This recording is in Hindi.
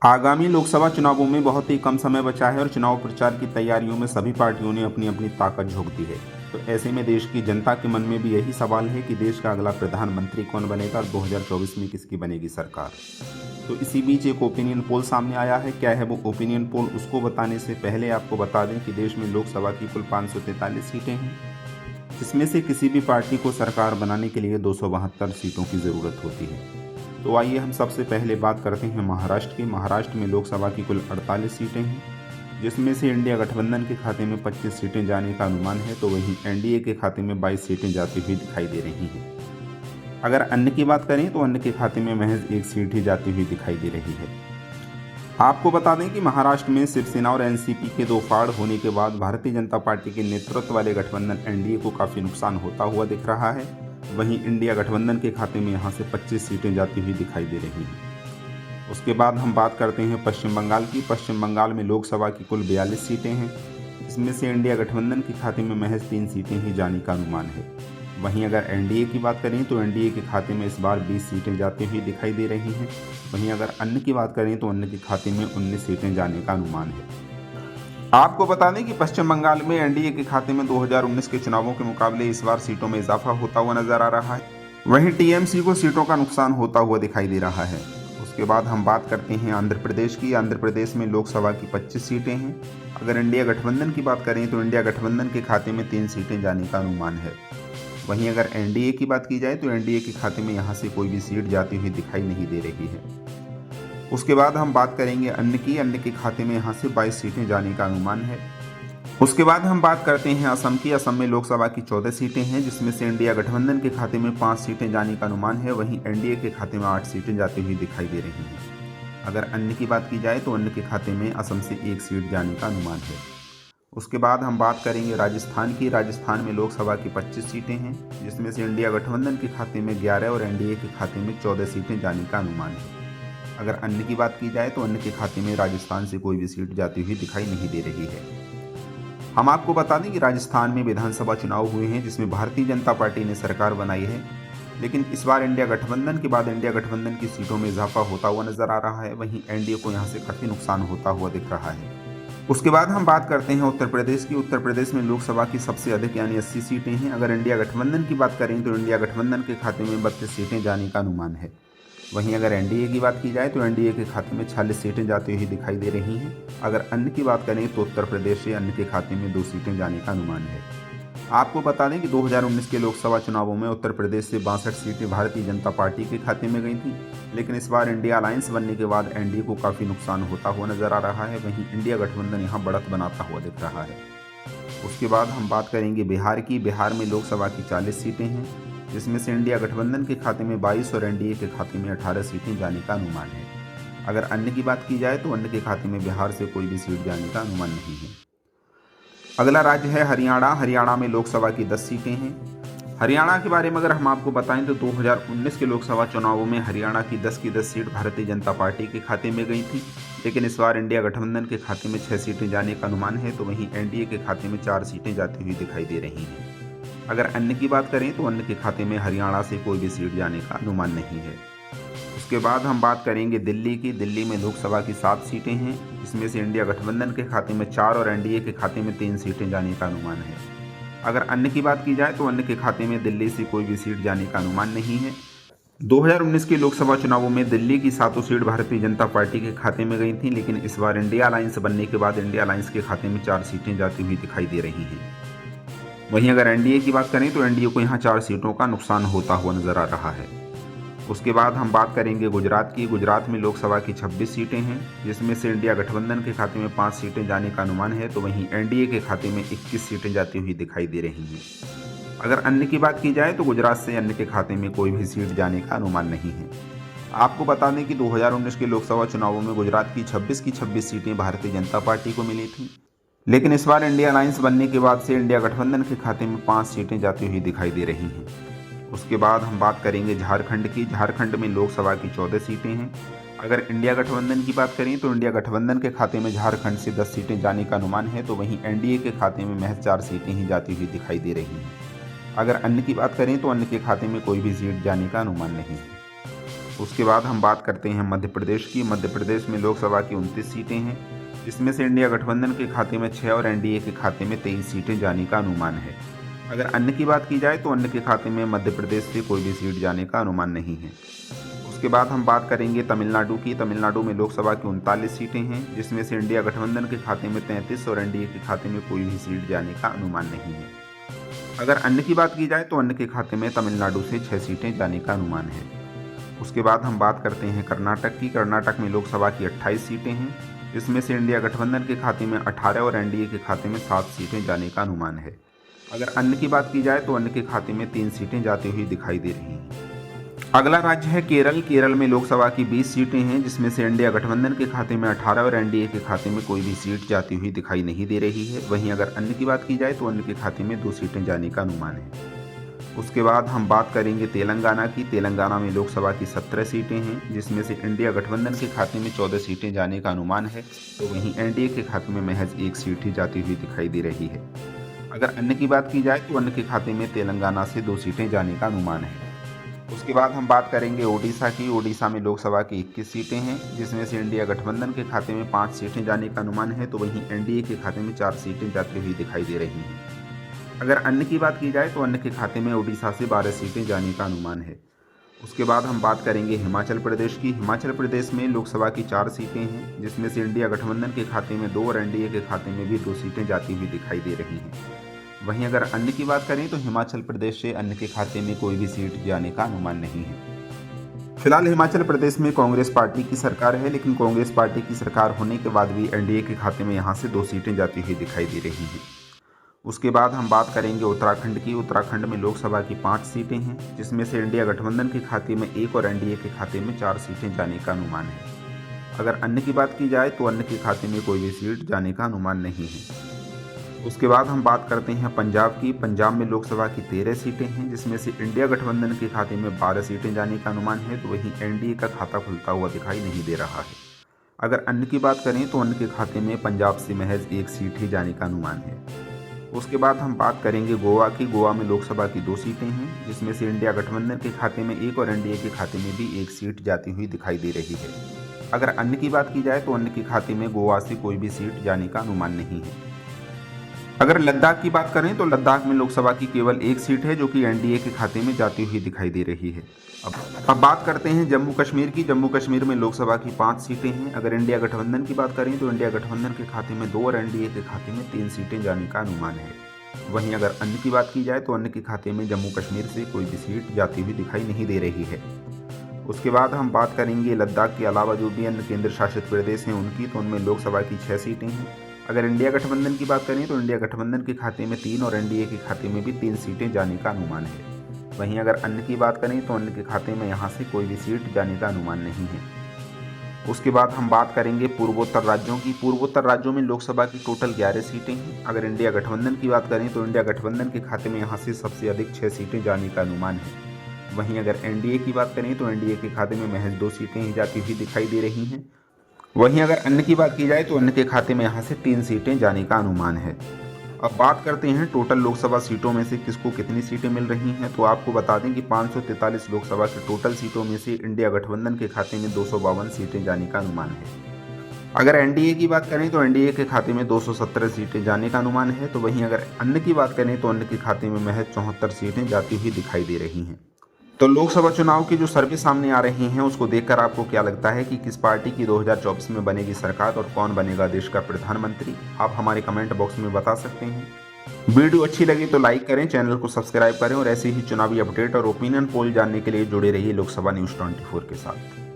आगामी लोकसभा चुनावों में बहुत ही कम समय बचा है और चुनाव प्रचार की तैयारियों में सभी पार्टियों ने अपनी अपनी ताकत झोंक दी है। तो ऐसे में देश की जनता के मन में भी यही सवाल है कि देश का अगला प्रधानमंत्री कौन बनेगा और 2024 में किसकी बनेगी सरकार। तो इसी बीच एक ओपिनियन पोल सामने आया है। क्या है वो ओपिनियन पोल, उसको बताने से पहले आपको बता दें कि देश में लोकसभा की कुल 543 सीटें हैं, जिसमें से किसी भी पार्टी को सरकार बनाने के लिए 272 सीटों की ज़रूरत होती है। तो आइए हम सबसे पहले बात करते हैं महाराष्ट्र की। महाराष्ट्र में लोकसभा की कुल 48 सीटें हैं, जिसमें से इंडिया गठबंधन के खाते में 25 सीटें जाने का अनुमान है, तो वहीं एनडीए के खाते में 22 सीटें जाती हुई दिखाई दे रही हैं। अगर अन्य की बात करें तो अन्य के खाते में महज एक सीट ही जाती हुई दिखाई दे रही है। आपको बता दें कि महाराष्ट्र में शिवसेना और एनसीपी के दो फाड़ होने के बाद भारतीय जनता पार्टी के नेतृत्व वाले गठबंधन एनडीए को काफ़ी नुकसान होता हुआ दिख रहा है। वहीं इंडिया गठबंधन के खाते में यहां से 25 सीटें जाती हुई दिखाई दे रही हैं। उसके बाद हम बात करते हैं पश्चिम बंगाल की। पश्चिम बंगाल में लोकसभा की कुल 42 सीटें हैं, जिसमें से इंडिया गठबंधन के खाते में महज 3 सीटें ही जाने का अनुमान है। वहीं अगर एनडीए की बात करें तो एनडीए के खाते में इस बार 20 सीटें जाती हुई दिखाई दे रही हैं। वहीं अगर अन्य की बात करें तो अन्य के खाते में 19 सीटें जाने का अनुमान है। आपको बता दें कि पश्चिम बंगाल में एनडीए के खाते में 2019 के चुनावों के मुकाबले इस बार सीटों में इजाफा होता हुआ नजर आ रहा है। वहीं टीएमसी को सीटों का नुकसान होता हुआ दिखाई दे रहा है। उसके बाद हम बात करते हैं आंध्र प्रदेश की। आंध्र प्रदेश में लोकसभा की 25 सीटें हैं। अगर इंडिया गठबंधन की बात करें तो इंडिया गठबंधन के खाते में 3 सीटें जाने का अनुमान है। वहीं अगर एनडीए की बात की जाए तो एनडीए के खाते में यहाँ से कोई भी सीट जाती हुई दिखाई नहीं दे रही है। उसके बाद हम बात करेंगे अन्य की। अन्य के खाते में यहाँ से 22 सीटें जाने का अनुमान है। उसके बाद हम बात करते हैं असम की। असम में लोकसभा की 14 सीटें हैं, जिसमें से इंडिया गठबंधन के खाते में 5 सीटें जाने का अनुमान है। वहीं एनडीए के खाते में 8 सीटें जाती हुई दिखाई दे रही हैं। अगर अन्य की बात की जाए तो अन्य के खाते में असम से 1 सीट जाने का अनुमान है। उसके बाद हम बात करेंगे राजस्थान की। राजस्थान में लोकसभा की 25 सीटें हैं, जिसमें से इंडिया गठबंधन के खाते में 11 और एनडीए के खाते में 14 सीटें जाने का अनुमान है। अगर अन्य की बात की जाए तो अन्य के खाते में राजस्थान से कोई भी सीट जाती हुई दिखाई नहीं दे रही है। हम आपको बता दें कि राजस्थान में विधानसभा चुनाव हुए हैं, जिसमें भारतीय जनता पार्टी ने सरकार बनाई है, लेकिन इस बार इंडिया गठबंधन के बाद इंडिया गठबंधन की सीटों में इजाफा होता हुआ नजर आ रहा है। वहीं एनडीए को यहाँ से काफ़ी नुकसान होता हुआ दिख रहा है। उसके बाद हम बात करते हैं उत्तर प्रदेश की। उत्तर प्रदेश में लोकसभा की सबसे अधिक यानी 80 सीटें हैं। अगर इंडिया गठबंधन की बात करें तो इंडिया गठबंधन के खाते में 32 सीटें जाने का अनुमान है। वहीं अगर एनडीए की बात की जाए तो एनडीए के खाते में 46 सीटें जाती हुई दिखाई दे रही हैं। अगर अन्य की बात करें तो उत्तर प्रदेश से अन्य के खाते में 2 सीटें जाने का अनुमान है। आपको बता दें कि 2019 के लोकसभा चुनावों में उत्तर प्रदेश से 62 सीटें भारतीय जनता पार्टी के खाते में गई थी, लेकिन इस बार इंडिया अलायंस बनने के बाद एनडीए को काफ़ी नुकसान होता हुआ नजर आ रहा है। वहीं इंडिया गठबंधन यहाँ बढ़त बनाता हुआ दिख रहा है। उसके बाद हम बात करेंगे बिहार की। बिहार में लोकसभा की 40 सीटें हैं, जिसमें से इंडिया गठबंधन के खाते में 22 और एनडीए के खाते में 18 सीटें जाने का अनुमान है। अगर अन्य की बात की जाए तो अन्य के खाते में बिहार से कोई भी सीट जाने का अनुमान नहीं है। अगला राज्य है हरियाणा। हरियाणा में लोकसभा की 10 सीटें हैं। हरियाणा के बारे में अगर हम आपको बताएं तो 2019 के लोकसभा चुनावों में हरियाणा की 10 की 10 सीट भारतीय जनता पार्टी के खाते में गई थी, लेकिन इस बार इंडिया गठबंधन के खाते में 6 सीटें जाने का अनुमान है। तो वहीं एनडीए के खाते में 4 सीटें जाती हुई दिखाई दे रही हैं। अगर अन्य की बात करें तो अन्य के खाते में हरियाणा से कोई भी सीट जाने का अनुमान नहीं है। उसके बाद हम बात करेंगे दिल्ली की। दिल्ली में लोकसभा की 7 सीटें हैं, जिसमें से इंडिया गठबंधन के खाते में 4 और एनडीए के खाते में 3 सीटें जाने का अनुमान है। अगर अन्य की बात की जाए तो अन्य के खाते में दिल्ली से कोई भी सीट जाने का अनुमान नहीं है। 2019 के लोकसभा चुनावों में दिल्ली की 7 सीट भारतीय जनता पार्टी के खाते में गई थी, लेकिन इस बार इंडिया अलायंस बनने के बाद इंडिया अलायंस के खाते में 4 सीटें जाती हुई दिखाई दे रही हैं। वहीं अगर एनडीए की बात करें तो एनडीए को यहाँ 4 सीटों का नुकसान होता हुआ नजर आ रहा है। उसके बाद हम बात करेंगे गुजरात की। गुजरात में लोकसभा की 26 सीटें हैं, जिसमें से इंडिया गठबंधन के खाते में 5 सीटें जाने का अनुमान है। तो वहीं एनडीए के खाते में 21 सीटें जाती हुई दिखाई दे रही हैं। अगर अन्य की बात की जाए तो गुजरात से अन्य के खाते में कोई भी सीट जाने का अनुमान नहीं है। आपको बता दें कि 2019 के लोकसभा चुनावों में गुजरात की 26 सीटें भारतीय जनता पार्टी को मिली थी, लेकिन इस बार इंडिया अलायंस बनने के बाद से इंडिया गठबंधन के खाते में 5 सीटें जाती हुई दिखाई दे रही हैं। उसके बाद हम बात करेंगे झारखंड की। झारखंड में लोकसभा की 14 सीटें हैं। अगर इंडिया गठबंधन की बात करें तो इंडिया गठबंधन के खाते में झारखंड से 10 सीटें जाने का अनुमान है। तो वहीं एनडीए के खाते में महज 4 सीटें ही जाती हुई दिखाई दे रही हैं। अगर अन्य की बात करें तो अन्य के खाते में कोई भी सीट जाने का अनुमान नहीं है। उसके बाद हम बात करते हैं मध्य प्रदेश की। मध्य प्रदेश में लोकसभा की 29 सीटें हैं, जिसमें से इंडिया गठबंधन के खाते में 6 और एनडीए के खाते में 23 सीटें जाने का अनुमान है। अगर अन्य की बात की जाए तो अन्य के खाते में मध्य प्रदेश से कोई भी सीट जाने का अनुमान नहीं है। उसके बाद हम बात करेंगे तमिलनाडु की। तमिलनाडु में लोकसभा की 39 सीटें हैं, जिसमें से इंडिया गठबंधन के खाते में 33 और एनडीए के खाते में कोई भी सीट जाने का अनुमान नहीं है। अगर अन्य की बात की जाए तो अन्य के खाते में तमिलनाडु से 6 सीटें जाने का अनुमान है। उसके बाद हम बात करते हैं कर्नाटक की। कर्नाटक में लोकसभा की 28 सीटें हैं, जिसमें से इंडिया गठबंधन के खाते में 18 और एनडीए के खाते में 7 सीटें जाने का अनुमान है। अगर अन्य की बात की जाए तो अन्य के खाते में 3 सीटें जाती हुई दिखाई दे रही हैं। अगला राज्य है केरल। केरल में लोकसभा की 20 सीटें हैं, जिसमें से इंडिया गठबंधन के खाते में 18 और एनडीए के खाते में कोई भी सीट जाती हुई दिखाई नहीं दे रही है। वहीं अगर अन्य की बात की जाए तो अन्य के खाते में 2 सीटें जाने का अनुमान है। उसके बाद हम बात करेंगे तेलंगाना की। तेलंगाना में लोकसभा की 17 सीटें हैं, जिसमें से इंडिया गठबंधन के खाते में 14 सीटें जाने का अनुमान है, तो वहीं एनडीए के खाते में महज 1 सीट ही जाती हुई दिखाई दे रही है। अगर अन्य की बात की जाए तो अन्य के खाते में तेलंगाना से 2 सीटें जाने का अनुमान है। उसके बाद हम बात करेंगे ओडिशा की। ओडिशा में लोकसभा की 21 सीटें हैं, जिसमें से इंडिया गठबंधन के खाते में 5 सीटें जाने का अनुमान है, तो वहीं एनडीए के खाते में 4 सीटें जाती हुई दिखाई दे रही हैं। अगर अन्य की बात की जाए तो अन्य के खाते में ओडिशा से 12 सीटें जाने का अनुमान है। उसके बाद हम बात करेंगे हिमाचल प्रदेश की। हिमाचल प्रदेश में लोकसभा की 4 सीटें हैं, जिसमें से इंडिया गठबंधन के खाते में 2 और एनडीए के खाते में भी 2 सीटें जाती हुई दिखाई दे रही हैं। वहीं अगर अन्य की बात करें तो हिमाचल प्रदेश से अन्य के खाते में कोई भी सीट जाने का अनुमान नहीं है। फिलहाल हिमाचल प्रदेश में कांग्रेस पार्टी की सरकार है, लेकिन कांग्रेस पार्टी की सरकार होने के बाद भी एनडीए के खाते में यहाँ से 2 सीटें जाती हुई दिखाई दे रही हैं। उसके बाद हम बात करेंगे उत्तराखंड की। उत्तराखंड में लोकसभा की 5 सीटें हैं, जिसमें से इंडिया गठबंधन के खाते में 1 और एनडीए के खाते में 4 सीटें जाने का अनुमान है। अगर अन्य की बात की जाए तो अन्य के खाते में कोई भी सीट जाने का अनुमान नहीं है। उसके बाद हम बात करते हैं पंजाब की। पंजाब में लोकसभा की 13 सीटें हैं, जिसमें से इंडिया गठबंधन के खाते में 12 सीटें जाने का अनुमान है, तो वहीं एनडीए का खाता खुलता हुआ दिखाई नहीं दे रहा है। अगर अन्य की बात करें तो अन्य के खाते में पंजाब से महज 1 सीट ही जाने का अनुमान है। उसके बाद हम बात करेंगे गोवा की। गोवा में लोकसभा की 2 सीटें हैं, जिसमें से इंडिया गठबंधन के खाते में 1 और एनडीए के खाते में भी 1 सीट जाती हुई दिखाई दे रही है। अगर अन्य की बात की जाए तो अन्य के खाते में गोवा से कोई भी सीट जाने का अनुमान नहीं है। अगर लद्दाख की बात करें तो लद्दाख में लोकसभा की केवल 1 सीट है, जो कि एनडीए के खाते में जाती हुई दिखाई दे रही है। अब बात करते हैं जम्मू कश्मीर की। जम्मू कश्मीर में लोकसभा की 5 सीटें हैं। अगर इंडिया गठबंधन की बात करें तो इंडिया गठबंधन के खाते में 2 और एनडीए के खाते में 3 सीटें जाने का अनुमान है। वहीं अगर अन्य की बात की जाए तो अन्य के खाते में जम्मू कश्मीर से कोई भी सीट जाती हुई दिखाई नहीं दे रही है। उसके बाद हम बात करेंगे लद्दाख के अलावा जो भी अन्य केंद्र शासित प्रदेश हैं उनकी, तो उनमें लोकसभा की 6 सीटें हैं। अगर इंडिया गठबंधन की बात करें तो इंडिया गठबंधन के खाते में 3 और एनडीए के खाते में भी 3 सीटें जाने का अनुमान है। वहीं अगर अन्य की बात करें तो अन्य के खाते में यहाँ से कोई भी सीट जाने का अनुमान नहीं है। उसके बाद हम बात करेंगे पूर्वोत्तर राज्यों की। पूर्वोत्तर राज्यों में लोकसभा की टोटल 11 सीटें हैं। अगर इंडिया गठबंधन की बात करें तो इंडिया गठबंधन के खाते में यहाँ से सबसे अधिक 6 सीटें जाने का अनुमान है। वहीं अगर एनडीए की बात करें तो एनडीए के खाते में महज 2 सीटें ही जाती हुई दिखाई दे रही हैं। वहीं अगर अन्य की बात की जाए तो अन्य के खाते में यहाँ से 3 सीटें जाने का अनुमान है। अब बात करते हैं टोटल लोकसभा सीटों में से किसको कितनी सीटें मिल रही हैं। तो आपको बता दें कि 543 लोकसभा के टोटल सीटों में से इंडिया गठबंधन के खाते में 252 सीटें जाने का अनुमान है। अगर एनडीए की बात करें तो एनडीए के खाते में 217 सीटें जाने का अनुमान है। तो वहीं अगर अन्य की बात करें तो अन्य के खाते में महज 74 सीटें जाती हुई दिखाई दे रही हैं। तो लोकसभा चुनाव की जो सर्वे सामने आ रही हैं उसको देखकर आपको क्या लगता है कि किस पार्टी की 2024 में बनेगी सरकार और कौन बनेगा देश का प्रधानमंत्री? आप हमारे कमेंट बॉक्स में बता सकते हैं। वीडियो अच्छी लगी तो लाइक करें, चैनल को सब्सक्राइब करें और ऐसे ही चुनावी अपडेट और ओपिनियन पोल जानने के लिए जुड़े रहिए लोकसभा न्यूज़ 24 के साथ।